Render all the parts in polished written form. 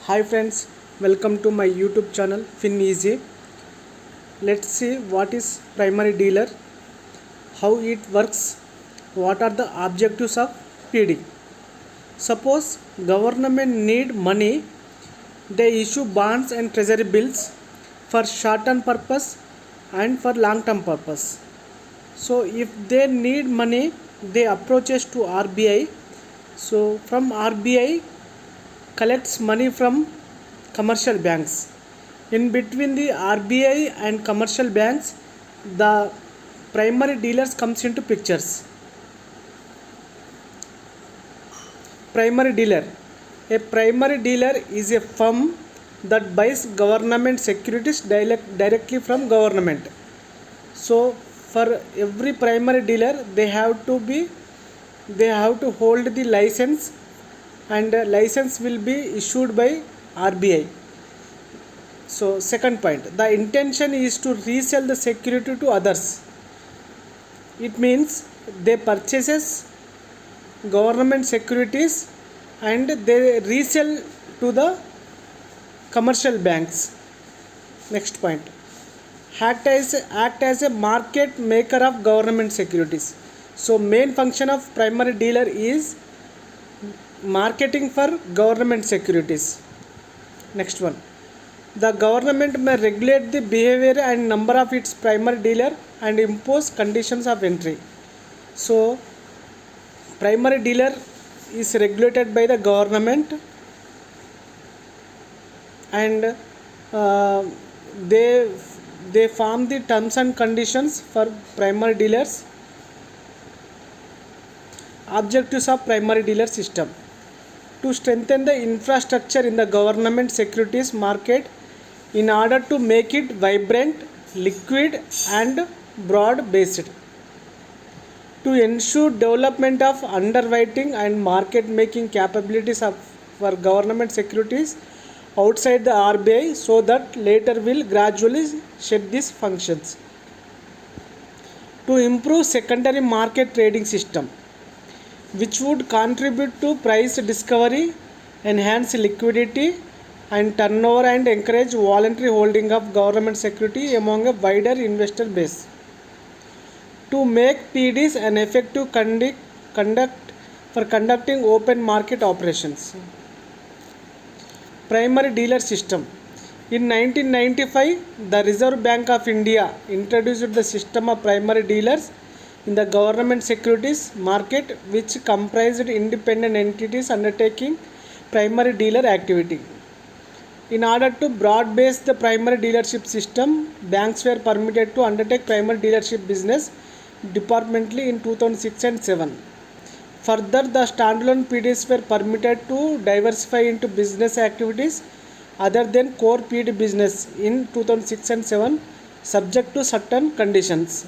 Hi friends, welcome to my YouTube channel FinEasy. Let's see what is primary dealer, how it works, what are the objectives of PD. Suppose government need money, they issue bonds and treasury bills for short-term purpose and for long-term purpose. So if they need money, they approaches to RBI. So from RBI collects money from commercial banks. In between the RBI and commercial banks, the primary dealers comes into pictures. Primary dealer. A primary dealer is a firm that buys government securities directly from government. So for every primary dealer, they have to hold the license, and license will be issued by RBI. So second point, the intention is to resell the security to others. It means they purchases government securities and they resell to the commercial banks. Next point, act as a market maker of government securities. So main function of primary dealer is marketing for government securities. Next one, the government may regulate the behavior and number of its primary dealer and impose conditions of entry. So primary dealer is regulated by the government, and they form the terms and conditions for primary dealers. Objectives of primary dealer system: to strengthen the infrastructure in the government securities market in order to make it vibrant, liquid and broad based; to ensure development of underwriting and market making capabilities for government securities outside the RBI, so that later will gradually shed these functions; to improve secondary market trading system, which would contribute to price discovery, enhance liquidity and turnover, and encourage voluntary holding of government security among a wider investor base; to make PDs an effective conduct for conducting open market operations. Primary dealer system. In 1995, the Reserve Bank of India introduced the system of primary dealers in the government securities market, which comprised independent entities undertaking primary dealer activity. In order to broad base the primary dealership system, banks were permitted to undertake primary dealership business departmentally in 2006 and 7. Further, the standalone PDs were permitted to diversify into business activities other than core PD business in 2006 and 7, subject to certain conditions.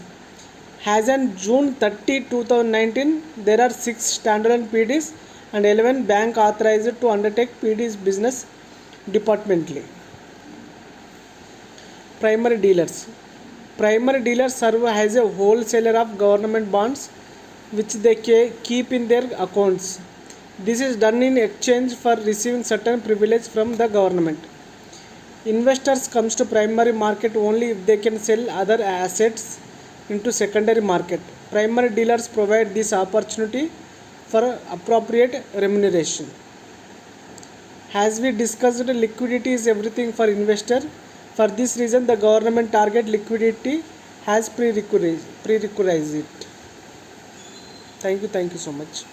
As on June 30, 2019, there are 6 standalone PDs and 11 bank authorized to undertake PDs business departmentally. Primary dealers. Primary dealers serve as a wholesaler of government bonds, which they keep in their accounts. This is done in exchange for receiving certain privilege from the government. Investors comes to primary market only if they can sell other assets into secondary market. Primary dealers provide this opportunity for appropriate remuneration. As we discussed, liquidity is everything for investor. For this reason, the government target liquidity as prerequisite. Thank you so much.